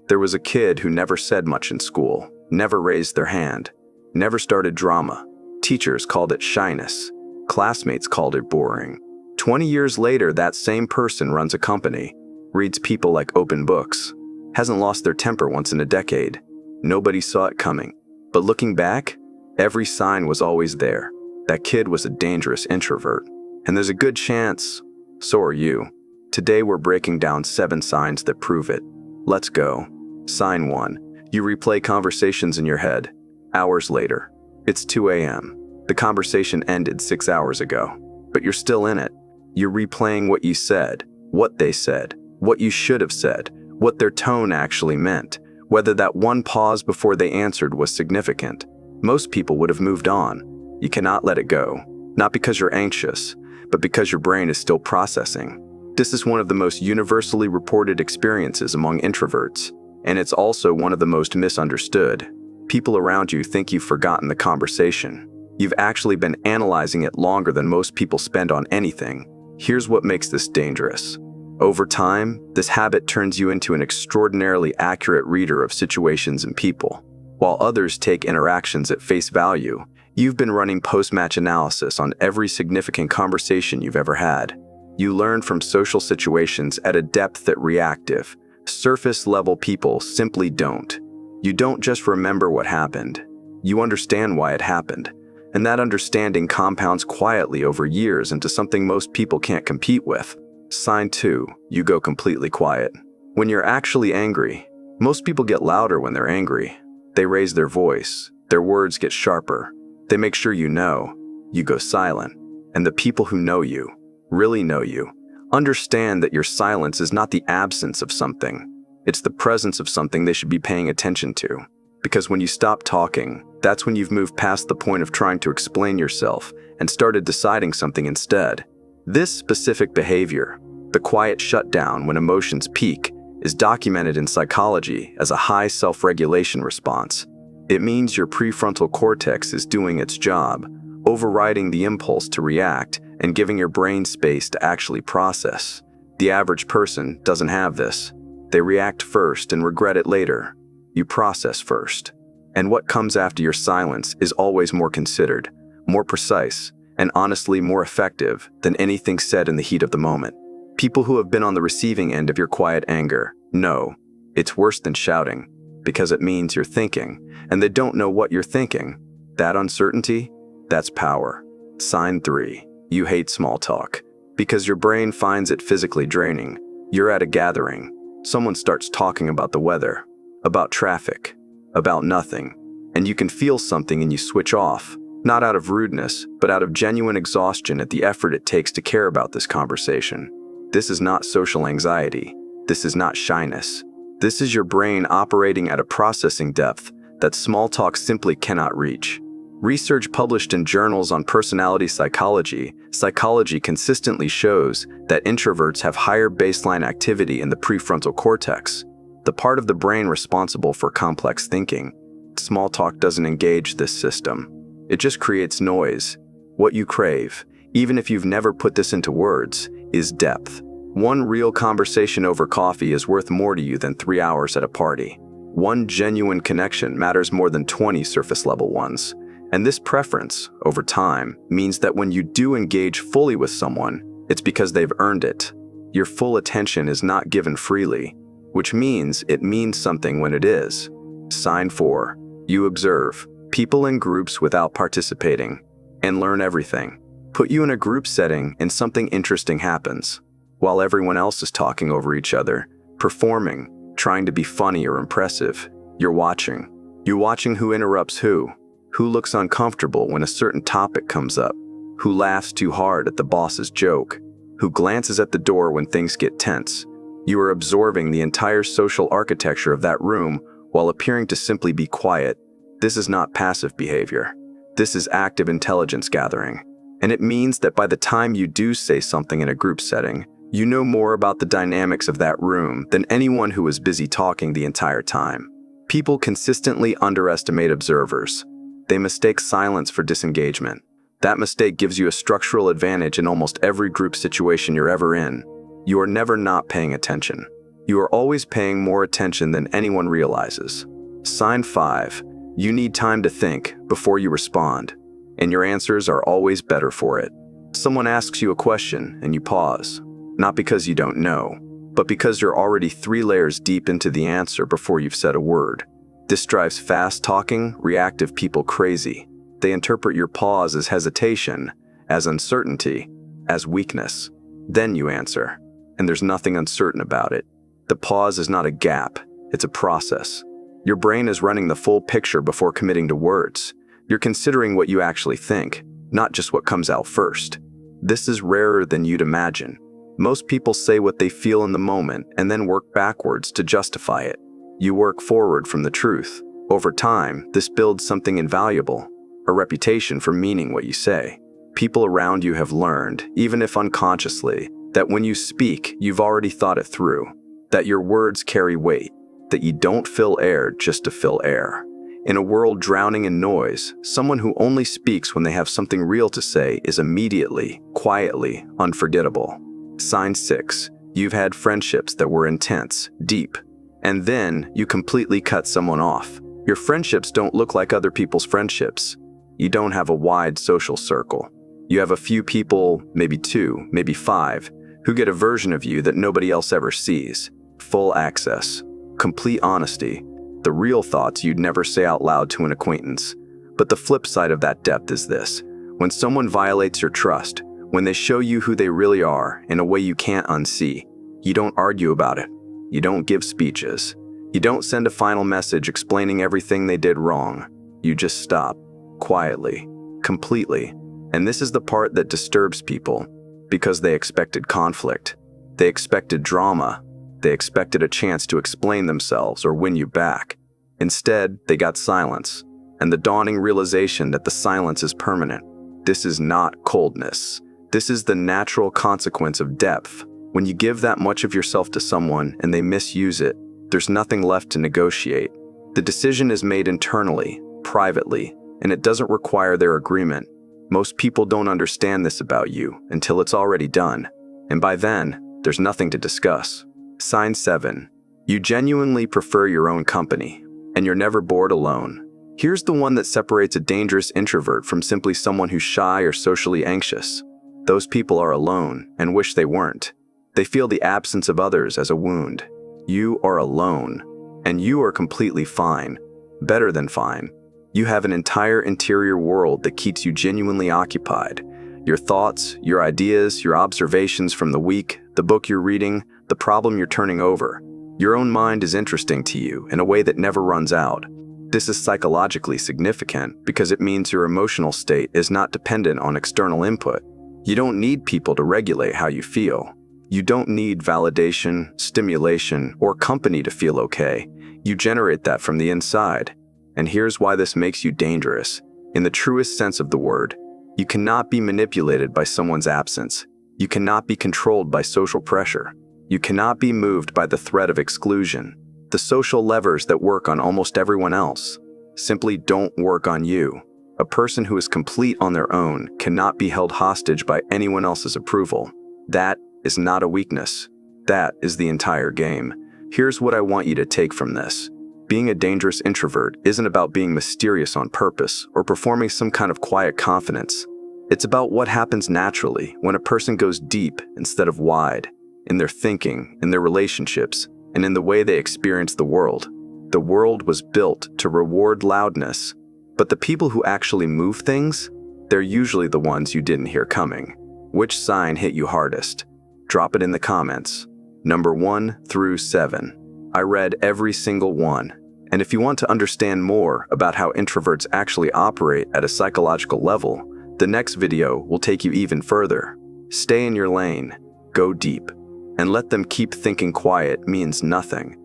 There was a kid who never said much in school, never raised their hand, never started drama. Teachers called it shyness. Classmates called it boring. 20 years later, that same person runs a company, reads people like open books, hasn't lost their temper once in a decade. Nobody saw it coming. But looking back, every sign was always there. That kid was a dangerous introvert. And there's a good chance, so are you. Today we're breaking down 7 signs that prove it. Let's go. Sign 1. You replay conversations in your head. Hours later. It's 2 a.m. The conversation ended 6 hours ago. But you're still in it. You're replaying what you said, what they said, what you should have said, what their tone actually meant, whether that one pause before they answered was significant. Most people would have moved on. You cannot let it go. Not because you're anxious, but because your brain is still processing. This is one of the most universally reported experiences among introverts, and it's also one of the most misunderstood. People around you think you've forgotten the conversation. You've actually been analyzing it longer than most people spend on anything. Here's what makes this dangerous. Over time, this habit turns you into an extraordinarily accurate reader of situations and people. While others take interactions at face value, you've been running post-match analysis on every significant conversation you've ever had. You learn from social situations at a depth that reactive, surface-level people simply don't. You don't just remember what happened. You understand why it happened. And that understanding compounds quietly over years into something most people can't compete with. Sign 2. You go completely quiet. When you're actually angry, most people get louder when they're angry. They raise their voice. Their words get sharper. They make sure you know. You go silent. And the people who know you, really know you, understand that your silence is not the absence of something. It's the presence of something they should be paying attention to. Because when you stop talking, that's when you've moved past the point of trying to explain yourself and started deciding something instead. This specific behavior, the quiet shutdown when emotions peak, is documented in psychology as a high self-regulation response. It means your prefrontal cortex is doing its job, overriding the impulse to react and giving your brain space to actually process. The average person doesn't have this. They react first and regret it later. You process first. And what comes after your silence is always more considered, more precise, and honestly more effective than anything said in the heat of the moment. People who have been on the receiving end of your quiet anger know it's worse than shouting, because it means you're thinking, and they don't know what you're thinking. That uncertainty, that's power. Sign 3. You hate small talk, because your brain finds it physically draining. You're at a gathering. Someone starts talking about the weather, about traffic, about nothing, and you can feel something and you switch off, not out of rudeness, but out of genuine exhaustion at the effort it takes to care about this conversation. This is not social anxiety. This is not shyness. This is your brain operating at a processing depth that small talk simply cannot reach. Research published in journals on personality psychology consistently shows that introverts have higher baseline activity in the prefrontal cortex, the part of the brain responsible for complex thinking. Small talk doesn't engage this system. It just creates noise. What you crave, even if you've never put this into words, is depth. One real conversation over coffee is worth more to you than 3 hours at a party. One genuine connection matters more than 20 surface-level ones. And this preference, over time, means that when you do engage fully with someone, it's because they've earned it. Your full attention is not given freely, which means it means something when it is. Sign 4. You observe people in groups without participating and learn everything. Put you in a group setting and something interesting happens. While everyone else is talking over each other, performing, trying to be funny or impressive, you're watching. You're watching who interrupts who looks uncomfortable when a certain topic comes up, who laughs too hard at the boss's joke, who glances at the door when things get tense. You are absorbing the entire social architecture of that room while appearing to simply be quiet. This is not passive behavior. This is active intelligence gathering. And it means that by the time you do say something in a group setting, you know more about the dynamics of that room than anyone who was busy talking the entire time. People consistently underestimate observers. They mistake silence for disengagement. That mistake gives you a structural advantage in almost every group situation you're ever in. You are never not paying attention. You are always paying more attention than anyone realizes. Sign 5. You need time to think before you respond, and your answers are always better for it. Someone asks you a question and you pause, not because you don't know, but because you're already 3 layers deep into the answer before you've said a word. This drives fast-talking, reactive people crazy. They interpret your pause as hesitation, as uncertainty, as weakness. Then you answer, and there's nothing uncertain about it. The pause is not a gap, it's a process. Your brain is running the full picture before committing to words. You're considering what you actually think, not just what comes out first. This is rarer than you'd imagine. Most people say what they feel in the moment and then work backwards to justify it. You work forward from the truth. Over time, this builds something invaluable, a reputation for meaning what you say. People around you have learned, even if unconsciously, that when you speak, you've already thought it through, that your words carry weight, that you don't fill air just to fill air. In a world drowning in noise, someone who only speaks when they have something real to say is immediately, quietly, unforgettable. Sign 6. You've had friendships that were intense, deep, and then you completely cut someone off. Your friendships don't look like other people's friendships. You don't have a wide social circle. You have a few people, maybe 2, maybe 5, who get a version of you that nobody else ever sees. Full access, complete honesty, the real thoughts you'd never say out loud to an acquaintance. But the flip side of that depth is this: when someone violates your trust, when they show you who they really are in a way you can't unsee, you don't argue about it. You don't give speeches. You don't send a final message explaining everything they did wrong. You just stop, quietly, completely. And this is the part that disturbs people, because they expected conflict. They expected drama. They expected a chance to explain themselves or win you back. Instead, they got silence, and the dawning realization that the silence is permanent. This is not coldness. This is the natural consequence of depth. When you give that much of yourself to someone and they misuse it, there's nothing left to negotiate. The decision is made internally, privately, and it doesn't require their agreement. Most people don't understand this about you until it's already done, and by then, there's nothing to discuss. Sign 7. You genuinely prefer your own company, and you're never bored alone. Here's the one that separates a dangerous introvert from simply someone who's shy or socially anxious. Those people are alone and wish they weren't. They feel the absence of others as a wound. You are alone, and you are completely fine, better than fine. You have an entire interior world that keeps you genuinely occupied. Your thoughts, your ideas, your observations from the week, the book you're reading, the problem you're turning over. Your own mind is interesting to you in a way that never runs out. This is psychologically significant because it means your emotional state is not dependent on external input. You don't need people to regulate how you feel. You don't need validation, stimulation, or company to feel okay. You generate that from the inside. And here's why this makes you dangerous. In the truest sense of the word, you cannot be manipulated by someone's absence. You cannot be controlled by social pressure. You cannot be moved by the threat of exclusion. The social levers that work on almost everyone else simply don't work on you. A person who is complete on their own cannot be held hostage by anyone else's approval. That is not a weakness. That is the entire game. Here's what I want you to take from this. Being a dangerous introvert isn't about being mysterious on purpose or performing some kind of quiet confidence. It's about what happens naturally when a person goes deep instead of wide, in their thinking, in their relationships, and in the way they experience the world. The world was built to reward loudness, but the people who actually move things, they're usually the ones you didn't hear coming. Which sign hit you hardest? Drop it in the comments. Number 1 through 7. I read every single one. And if you want to understand more about how introverts actually operate at a psychological level, the next video will take you even further. Stay in your lane, go deep, and let them keep thinking quiet means nothing.